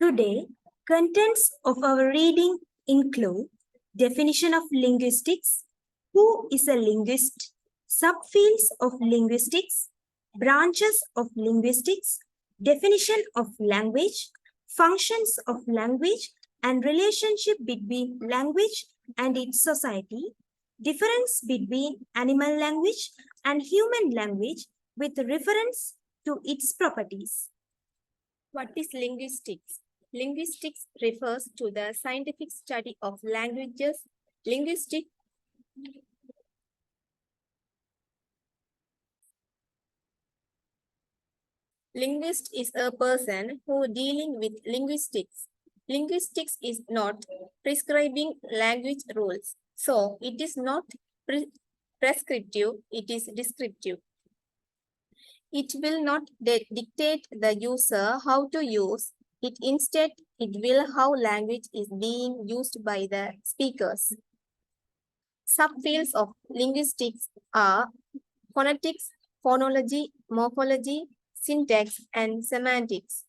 Today, contents of our reading include definition of linguistics, who is a linguist, subfields of linguistics, branches of linguistics, definition of language, functions of language and relationship between language and its society, difference between animal language and human language with reference to its properties. What is linguistics? Linguistics refers to the scientific study of languages. Linguist is a person who dealing with linguistics. Linguistics is not prescribing language rules. So it is not prescriptive, it is descriptive. It will not dictate the user how to use it. Instead, it will how language is being used by the speakers. Subfields of linguistics are phonetics, phonology, morphology, syntax, and semantics.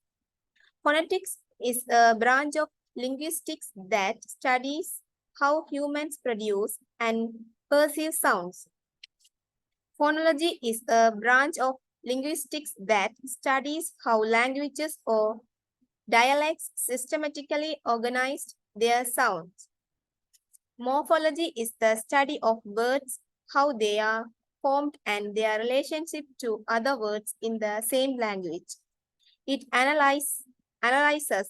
Phonetics is a branch of linguistics that studies how humans produce and perceive sounds. Phonology is a branch of linguistics that studies how languages or dialects systematically organize their sounds. Morphology is the study of words, how they are formed and their relationship to other words in the same language. It analyzes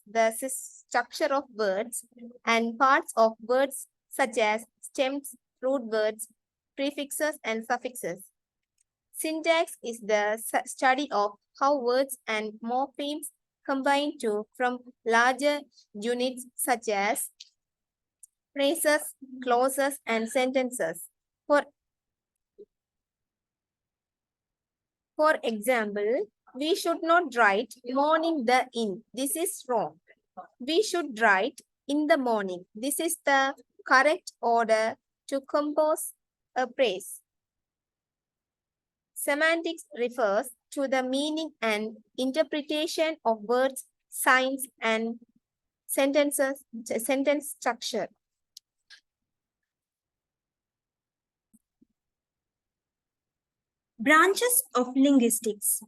the structure of words and parts of words such as stems, root words, prefixes, and suffixes. Syntax is the study of how words and morphemes combine to form larger units such as phrases, clauses, and sentences. For example, we should not write morning the in. This is wrong. We should write in the morning. This is the correct order to compose a phrase. Semantics refers to the meaning and interpretation of words, signs, and sentence structure. Branches of linguistics.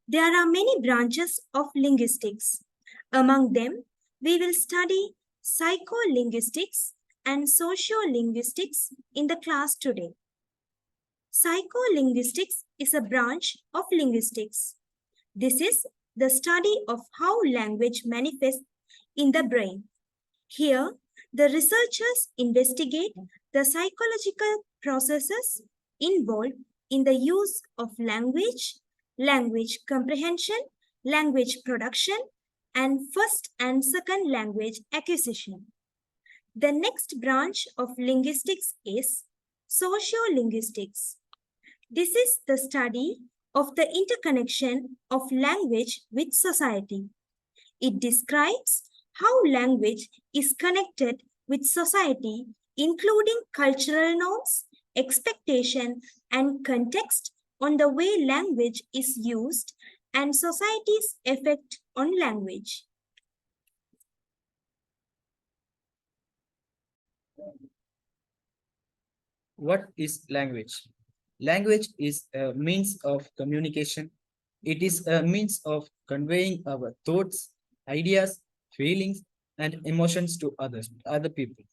There are many branches of linguistics. Among them, we will study psycholinguistics and sociolinguistics in the class today. Psycholinguistics is a branch of linguistics. This is the study of how language manifests in the brain. Here, the researchers investigate the psychological processes involved in the use of language, language comprehension, language production, and first and second language acquisition. The next branch of linguistics is sociolinguistics. This is the study of the interconnection of language with society. It describes how language is connected with society, including cultural norms, expectation, and context on the way language is used and society's effect on language. What is language? Language is a means of communication. It is a means of conveying our thoughts, ideas, feelings, and emotions to other people.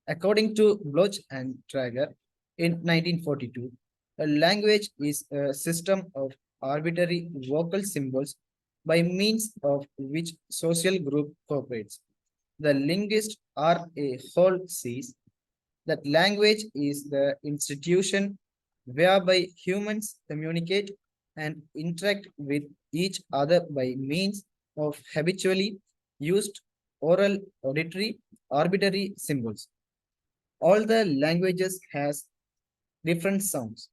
According to Bloch and Traeger in 1942, a language is a system of arbitrary vocal symbols by means of which social group cooperates. The linguist R.A. Hall says that language is the institution whereby humans communicate and interact with each other by means of habitually used oral, auditory, arbitrary symbols. All the languages has different sounds.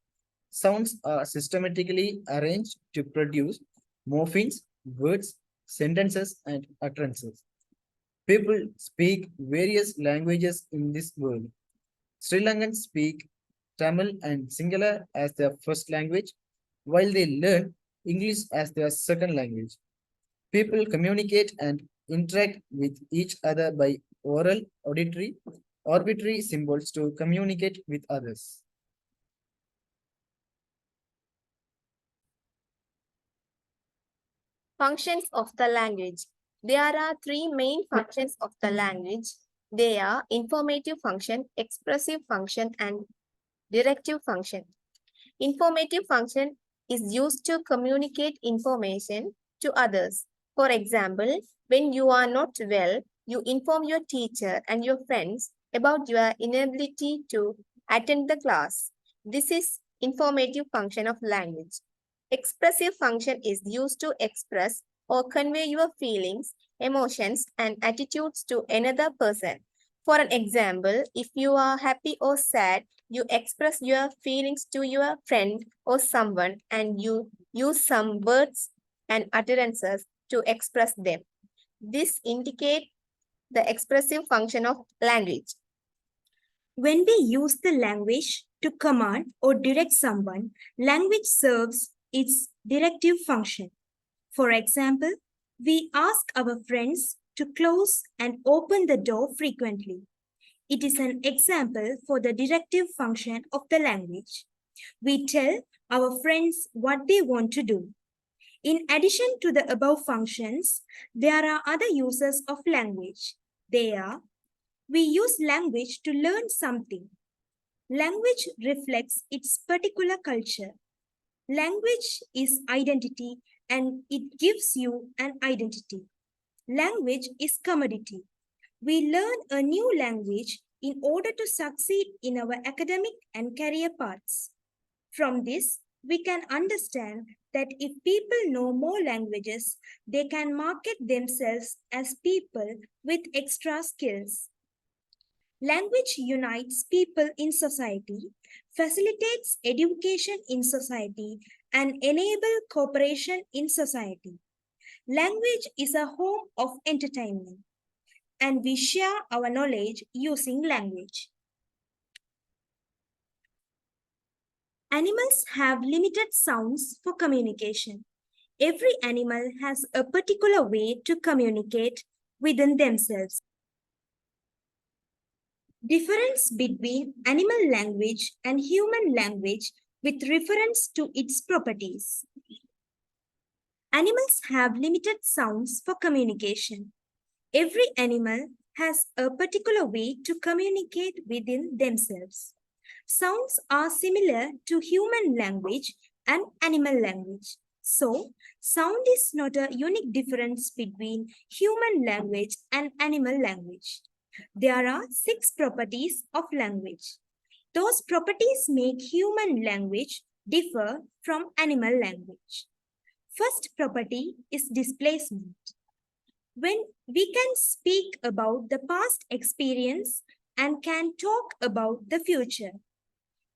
Sounds are systematically arranged to produce morphemes, words, sentences, and utterances. People speak various languages in this world. Sri Lankans speak Tamil and Sinhala as their first language, while they learn English as their second language. People communicate and interact with each other by oral, auditory, arbitrary symbols to communicate with others. Functions of the language. There are three main functions of the language. They are informative function, expressive function, and directive function. Informative function is used to communicate information to others. For example, when you are not well, you inform your teacher and your friends about your inability to attend the class. This is informative function of language. Expressive function is used to express or convey your feelings, emotions, and attitudes to another person. For an example, if you are happy or sad, you express your feelings to your friend or someone and you use some words and utterances to express them. This indicates the expressive function of language. When we use the language to command or direct someone, language serves its directive function. For example, we ask our friends to close and open the door frequently. It is an example for the directive function of the language. We tell our friends what they want to do. In addition to the above functions, there are other uses of language. They are: we use language to learn something. Language reflects its particular culture. Language is identity and it gives you an identity. Language is commodity. We learn a new language in order to succeed in our academic and career paths. From this, we can understand that if people know more languages, they can market themselves as people with extra skills. Language unites people in society, facilitates education in society, and enable cooperation in society. Language is a home of entertainment, and we share our knowledge using language. Animals have limited sounds for communication. Every animal has a particular way to communicate within themselves. Difference between animal language and human language with reference to its properties. Animals have limited sounds for communication. Every animal has a particular way to communicate within themselves. Sounds are similar to human language and animal language. So, sound is not a unique difference between human language and animal language. There are 6 properties of language. Those properties make human language differ from animal language. First property is displacement. When we can speak about the past experience and can talk about the future,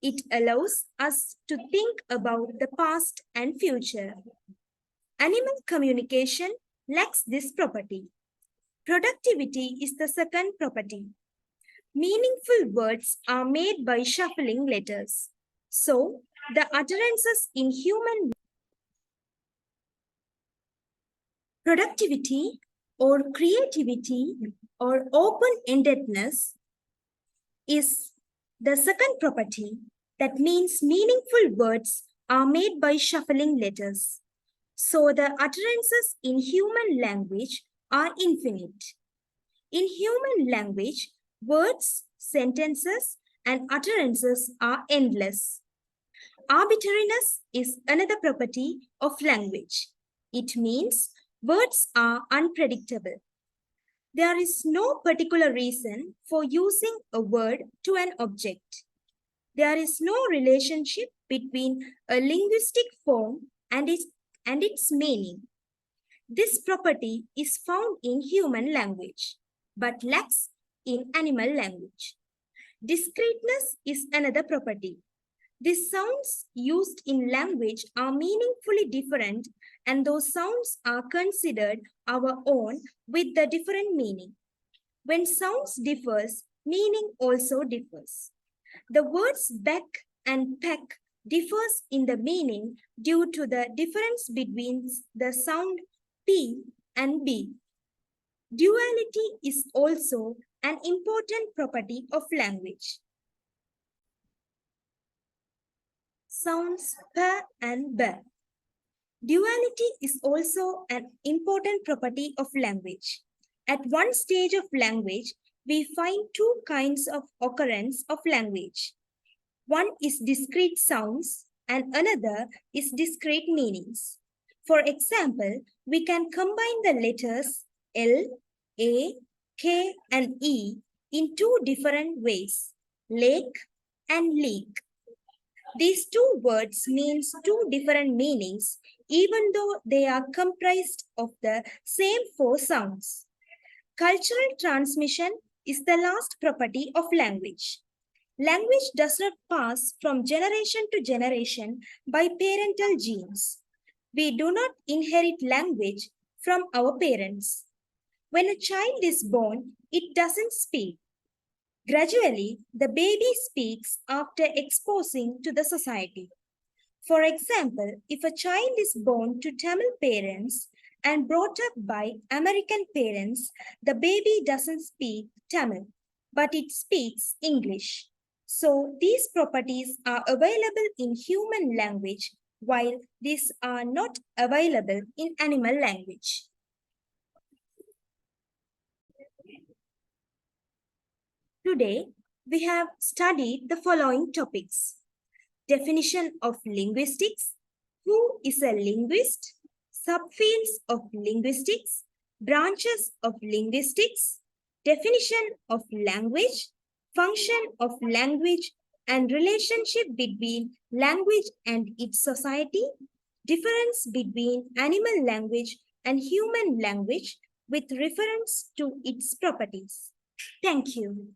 it allows us to think about the past and future. Animal communication lacks this property. Productivity is the second property. Meaningful words are made by shuffling letters. So, the utterances in human productivity or creativity or open-endedness is the second property. That means meaningful words are made by shuffling letters. So the utterances in human language are infinite. In human language, words, sentences, and utterances are endless. Arbitrariness is another property of language. It means words are unpredictable. There is no particular reason for using a word to an object. There is no relationship between a linguistic form and its meaning. This property is found in human language, but lacks in animal language. Discreteness is another property. The sounds used in language are meaningfully different, and those sounds are considered our own with the different meaning. When sounds differs, meaning also differs. The words beck and peck differs in the meaning due to the difference between the sound P and B. Duality is also an important property of language. Sounds p and b. Duality is also an important property of language. At one stage of language, we find two kinds of occurrence of language. One is discrete sounds and another is discrete meanings. For example, we can combine the letters L, A, K, and E in two different ways, lake and leak. These two words means two different meanings even though they are comprised of the same four sounds. Cultural transmission is the last property of language. Language does not pass from generation to generation by parental genes. We do not inherit language from our parents. When a child is born, it doesn't speak. Gradually, the baby speaks after exposing to the society. For example, if a child is born to Tamil parents and brought up by American parents, the baby doesn't speak Tamil, but it speaks English. So these properties are available in human language, while these are not available in animal language. Today, we have studied the following topics. Definition of linguistics, who is a linguist, subfields of linguistics, branches of linguistics, definition of language, function of language and relationship between language and its society, difference between animal language and human language with reference to its properties. Thank you.